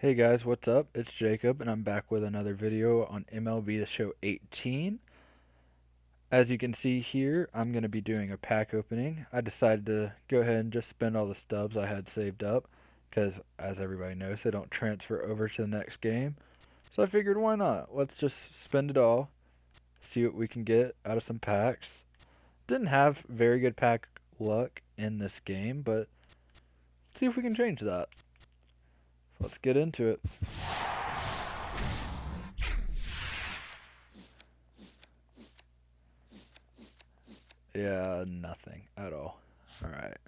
Hey guys, what's up? It's Jacob, and I'm back with another video on MLB The Show 18. As you can see here, I'm going to be doing a pack opening. I decided to go ahead and just spend all the stubs I had saved up, because as everybody knows, they don't transfer over to the next game. So I figured, why not? Let's just spend it all, see what we can get out of some packs. Didn't have very good pack luck in this game, but see if we can change that. So let's get into it. Yeah, nothing at all. Alright.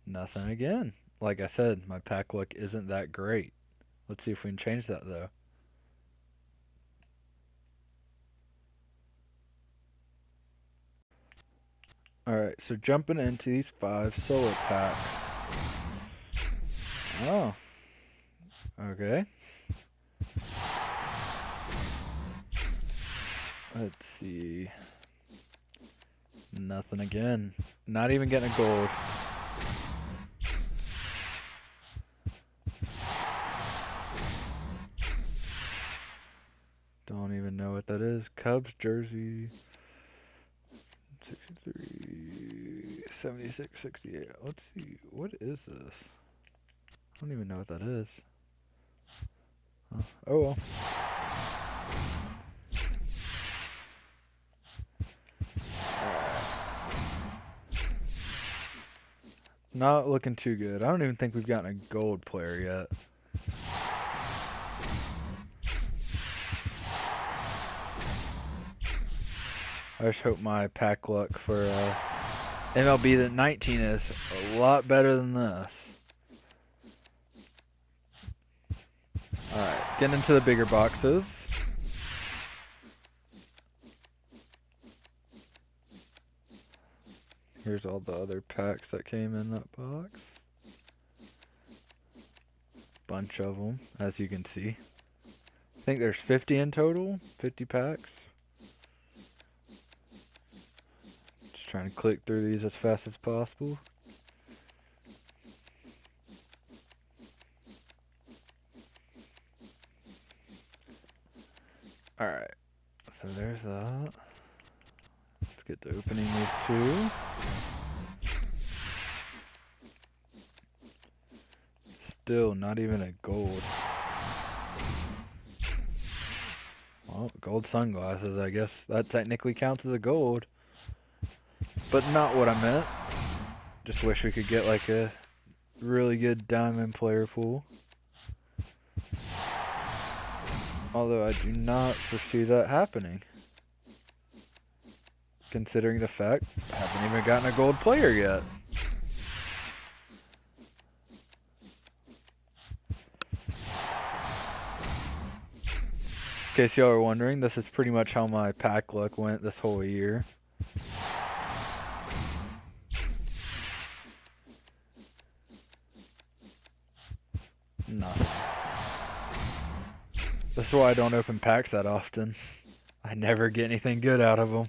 Nothing again. Like I said, my pack luck isn't that great. Let's see if we can change that though. Alright, so jumping into these 5 solo packs. Oh. Okay. Let's see. Nothing again. Not even getting a gold. Don't even know what that is. Cubs jersey. 63, 76, 68. Let's see. What is this? I don't even know what that is. Huh. Oh well. Not looking too good. I don't even think we've gotten a gold player yet. I just hope my pack luck for MLB the 19 is a lot better than this. Alright, getting into the bigger boxes. Here's all the other packs that came in that box. Bunch of them, as you can see. I think there's 50 in total, 50 packs. Just trying to click through these as fast as possible. Alright, so there's that. Let's get to opening these two. Still not even a gold. Well, gold sunglasses, I guess that technically counts as a gold. But not what I meant. Just wish we could get like a really good diamond player pool. Although I do not foresee that happening. Considering the fact I haven't even gotten a gold player yet. In case y'all are wondering, this is pretty much how my pack luck went this whole year. Nothing. That's why I don't open packs that often. I never get anything good out of them.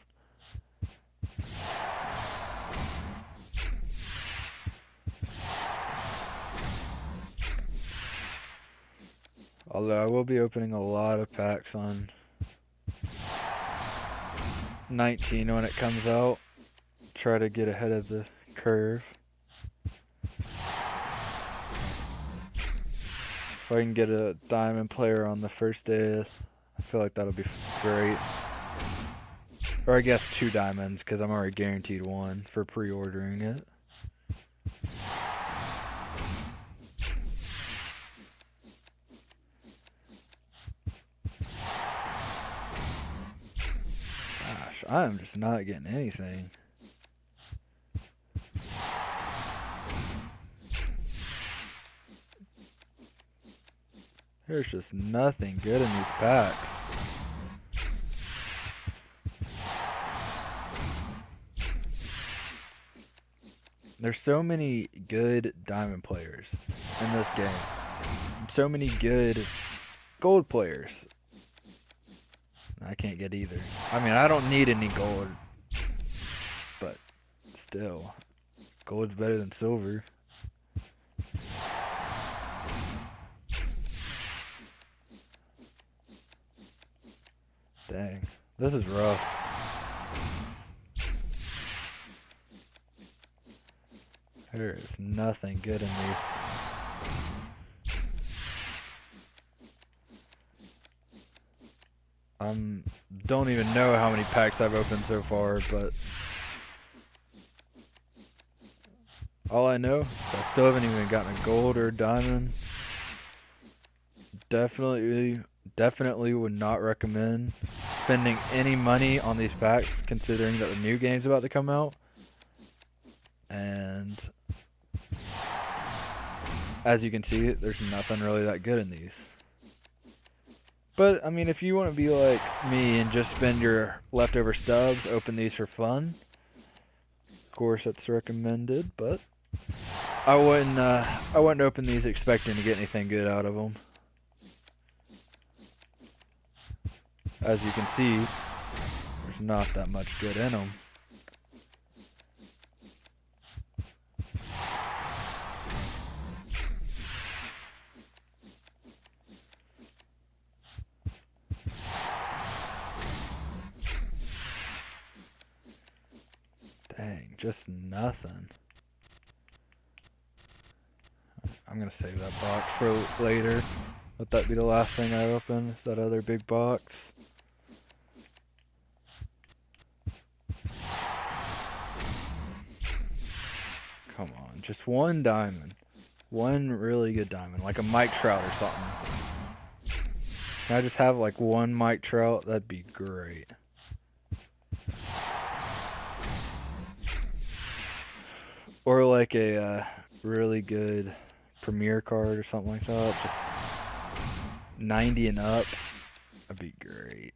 Although I will be opening a lot of packs on 19 when it comes out. Try to get ahead of the curve. If I can get a diamond player on the first day, I feel like that'll be great. Or I guess 2 diamonds, because I'm already guaranteed 1 for pre-ordering it. Gosh, I'm just not getting anything. There's just nothing good in these packs. There's so many good diamond players in this game. And so many good gold players. I can't get either. I mean, I don't need any gold. But still, gold's better than silver. Dang, this is rough. There is nothing good in these. Don't even know how many packs I've opened so far, but all I know is I still haven't even gotten a gold or a diamond. Definitely would not recommend spending any money on these packs, considering that the new game's about to come out. And as you can see, there's nothing really that good in these. But, I mean, if you want to be like me and just spend your leftover stubs, open these for fun, of course that's recommended, but I wouldn't open these expecting to get anything good out of them. As you can see, there's not that much good in them. Dang, just nothing. I'm gonna save that box for later. Let that be the last thing I open, is that other big box. Come on, just one diamond. One really good diamond, like a Mike Trout or something. Can I just have like one Mike Trout? That'd be great. Or like a really good Premier card or something like that. Just 90 and up. That'd be great.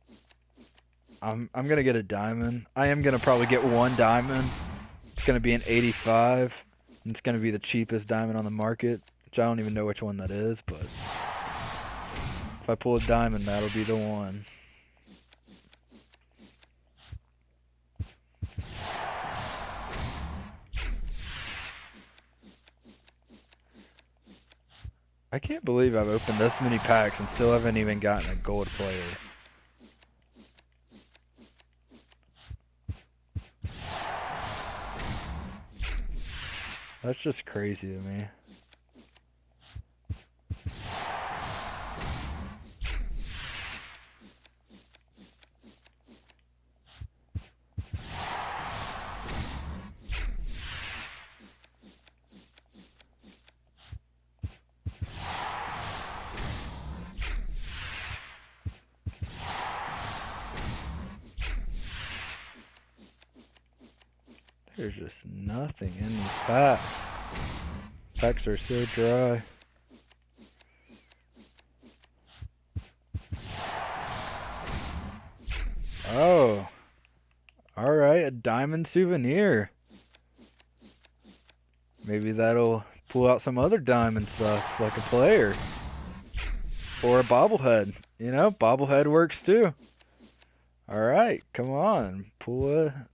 I'm gonna get a diamond. I am gonna probably get one diamond. It's gonna be an 85. And it's gonna be the cheapest diamond on the market, which I don't even know which one that is, but if I pull a diamond, that'll be the one. I can't believe I've opened this many packs and still haven't even gotten a gold player. That's just crazy to me. There's just nothing in these packs. Packs are so dry. Oh. Alright, a diamond souvenir. Maybe that'll pull out some other diamond stuff, like a player. Or a bobblehead. You know, bobblehead works too. Alright, come on. Pull a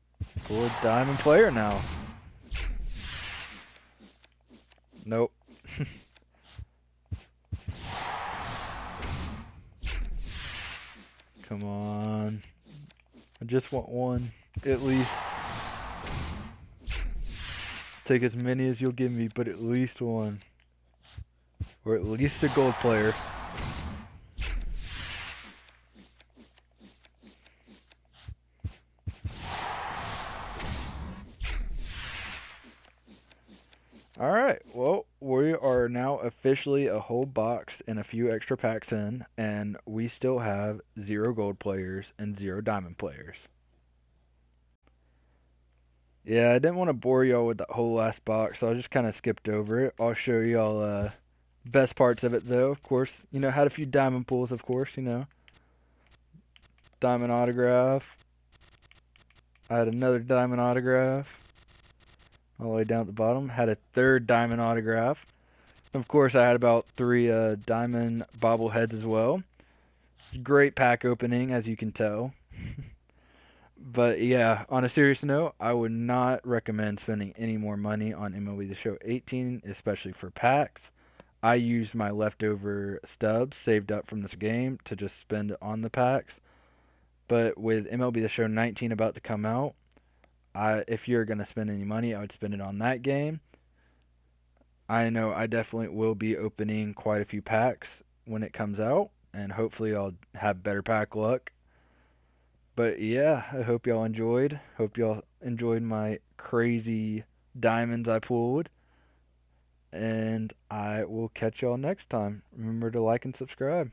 diamond player now. Nope. Come on. I just want one, at least. Take as many as you'll give me, but at least one. Or at least a gold player. Alright, well, we are now officially a whole box and a few extra packs in, and we still have 0 gold players and 0 diamond players. Yeah, I didn't want to bore y'all with that whole last box, so I just kind of skipped over it. I'll show y'all best parts of it, though. Of course, you know, had a few diamond pulls, of course, you know. Diamond autograph. I had another diamond autograph. All the way down at the bottom. Had a 3rd diamond autograph. Of course, I had about 3 diamond bobbleheads as well. Great pack opening, as you can tell. But yeah, on a serious note, I would not recommend spending any more money on MLB The Show 18, especially for packs. I used my leftover stubs saved up from this game to just spend it on the packs. But with MLB The Show 19 about to come out, if you're going to spend any money, I would spend it on that game. I know I definitely will be opening quite a few packs when it comes out, and hopefully I'll have better pack luck. But yeah, I hope y'all enjoyed. Hope y'all enjoyed my crazy diamonds I pulled. And I will catch y'all next time. Remember to like and subscribe.